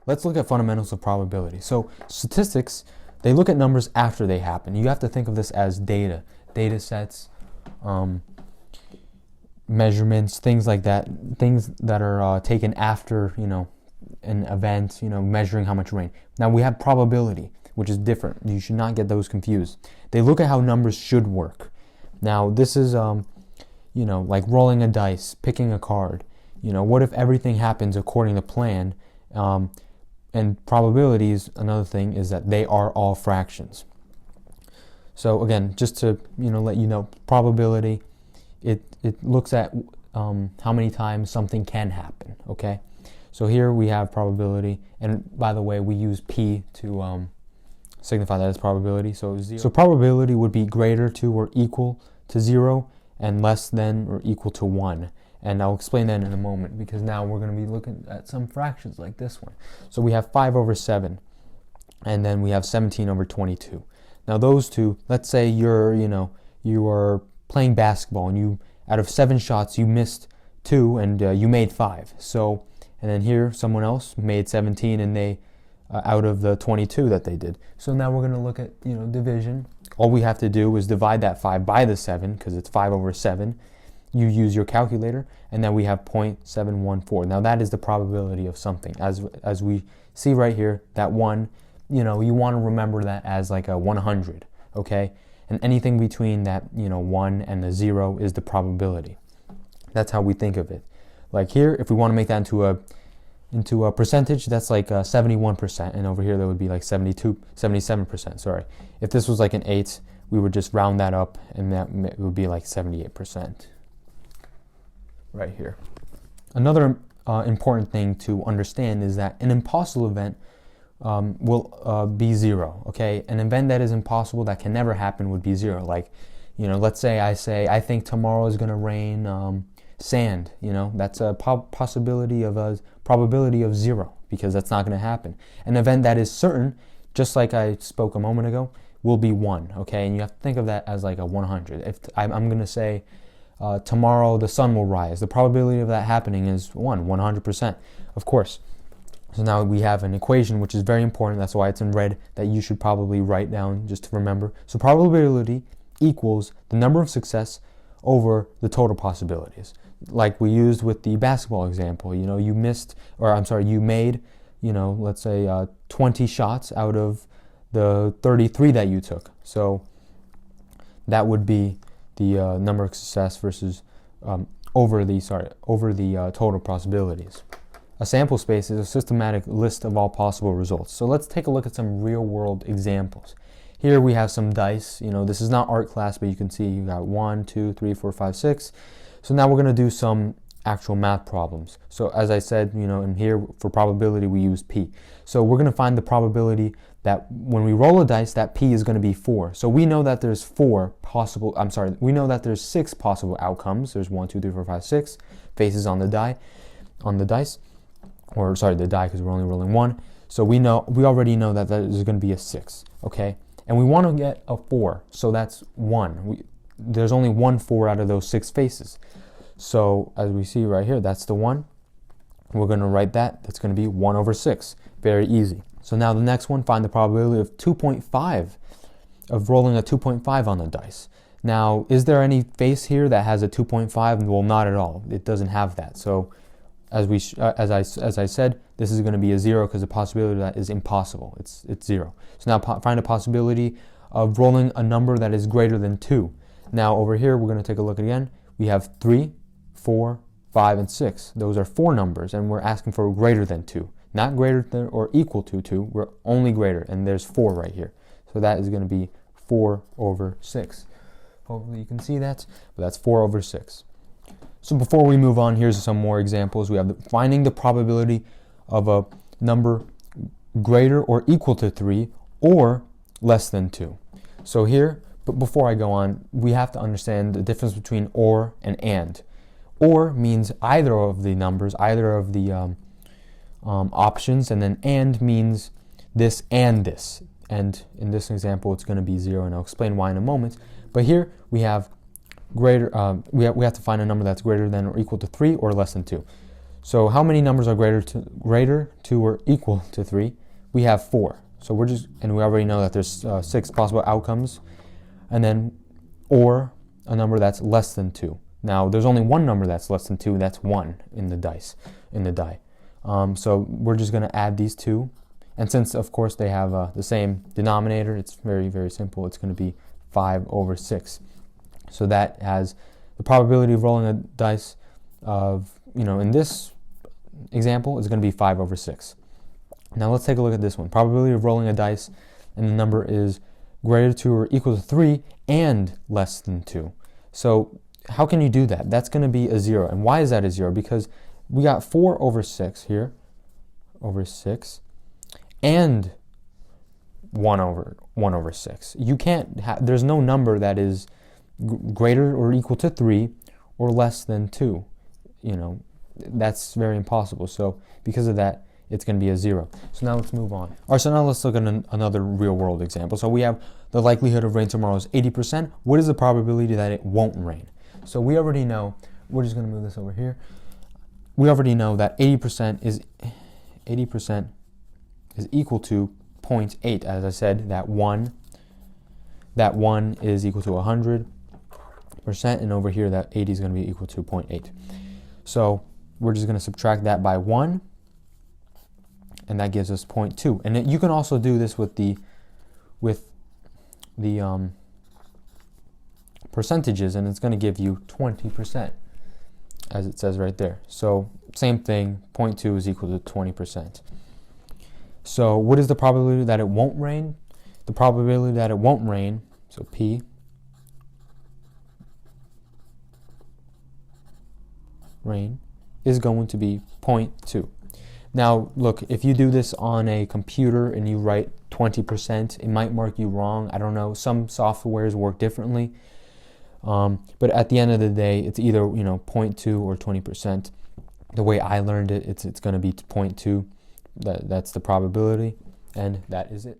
let's look at fundamentals of probability. So statistics, they look at numbers after they happen. You have to think of this as data sets, measurements, things like that, things that are taken after, an event, measuring how much rain. Now we have probability, which is different. You should not get those confused. They look at how numbers should work. Now this is, like rolling a dice, picking a card. What if everything happens according to plan? And probabilities, another thing, is that they are all fractions. So again, just to let you know, probability, it looks at how many times something can happen. Okay, so here we have probability, and by the way, we use p to signify that as probability. So probability would be greater to or equal to 0 and less than or equal to 1. And I'll explain that in a moment, because now we're going to be looking at some fractions like this one. So we have 5 over 7, and then we have 17 over 22. Now those two, let's say you are playing basketball, and out of 7 shots you missed 2 and you made 5. So, and then here someone else made 17 and they out of the 22 that they did. So now we're going to look at division. All we have to do is divide that 5 by the 7, because it's 5 over 7. You use your calculator, and then we have 0.714. Now that is the probability of something. As we see right here, that 1, you want to remember that as like a 100, okay? And anything between that, 1 and the 0 is the probability. That's how we think of it. Like here, if we want to make that into a percentage, that's like 71%, and over here that would be like 77%, sorry. If this was like an 8, we would just round that up, and that would be like 78%. Right here. Another important thing to understand is that an impossible event will be 0. Okay, an event that is impossible, that can never happen, would be 0. Like, let's say I think tomorrow is going to rain sand. That's a probability of 0, because that's not going to happen. An event that is certain, just like I spoke a moment ago, will be 1. Okay, and you have to think of that as like a 100. If I'm going to say tomorrow the sun will rise, the probability of that happening is 100%, of course. So now we have an equation which is very important. That's why it's in red, that you should probably write down just to remember. So probability equals the number of success over the total possibilities. Like we used with the basketball example, you made, let's say 20 shots out of the 33 that you took. So that would be the number of success versus over the total possibilities. A sample space is a systematic list of all possible results. So let's take a look at some real-world examples. Here we have some dice. This is not art class, but you can see you got 1, 2, 3, 4, 5, 6. So now we're going to do some actual math problems. So as I said, in here for probability we use p. So we're going to find the probability that when we roll a dice, that p is going to be 4. So we know that there's we know that there's 6 possible outcomes. There's 1, 2, 3, 4, 5, 6 faces on the dice, the die, because we're only rolling 1. So we already know that there's going to be a 6, okay? And we want to get a 4, so that's 1. There's only 1 4 out of those 6 faces. So as we see right here, that's the 1. We're going to write that. That's going to be 1 over 6. Very easy. So now the next one, find the probability of 2.5, of rolling a 2.5 on the dice. Now, is there any face here that has a 2.5? Well, not at all. It doesn't have that. So as I said, this is going to be a 0, because the possibility of that is impossible. It's 0. So now find a possibility of rolling a number that is greater than 2. Now over here, we're going to take a look again. We have 3, 4, 5, and 6. Those are 4 numbers, and we're asking for greater than 2. Not greater than or equal to 2. We're only greater, and there's 4 right here. So that is going to be 4 over 6. Hopefully you can see that, but that's 4 over 6. So before we move on, here's some more examples. We have finding the probability of a number greater or equal to 3 or less than 2. So here, but before I go on, we have to understand the difference between or and. Or means either of the numbers, either of the options, and then and means this and this. And in this example, it's going to be 0, and I'll explain why in a moment. But here we have greater. We have to find a number that's greater than or equal to 3 or less than 2. So how many numbers are greater to or equal to 3? We have 4. So and we already know that there's 6 possible outcomes. And then, or a number that's less than 2. Now, there's only one number that's less than 2, that's 1 in the die. So we're just going to add these two. And since, of course, they have the same denominator, it's very, very simple. It's going to be 5 over 6. So that has the probability of rolling a dice of, in this example, is going to be 5 over 6. Now let's take a look at this one. Probability of rolling a dice, and the number is greater to or equal to 3 and less than 2. So how can you do that? That's going to be a 0. And why is that a 0? Because we got 4 over 6 here, over 6, and 1 over 6. You can't there's no number that is greater or equal to 3 or less than 2. That's very impossible. So because of that, it's going to be a 0. So now let's move on. All right, so now let's look at another real world example. So we have the likelihood of rain tomorrow is 80%. What is the probability that it won't rain? So we already know, we're just going to move this over here. We already know that 80% is equal to 0.8. As I said, that 1 is equal to 100%, and over here that 80 is going to be equal to 0.8. So we're just going to subtract that by 1, and that gives us 0.2. And you can also do this with the percentages, and it's going to give you 20%, as it says right there. So same thing, 0.2 is equal to 20%. So what is the probability that it won't rain? The probability that it won't rain, so P, rain, is going to be 0.2. Now, look, if you do this on a computer and you write 20%, it might mark you wrong. I don't know. Some softwares work differently. But at the end of the day, it's either 0.2 or 20%. The way I learned it, it's going to be 0.2. That's the probability, and that is it.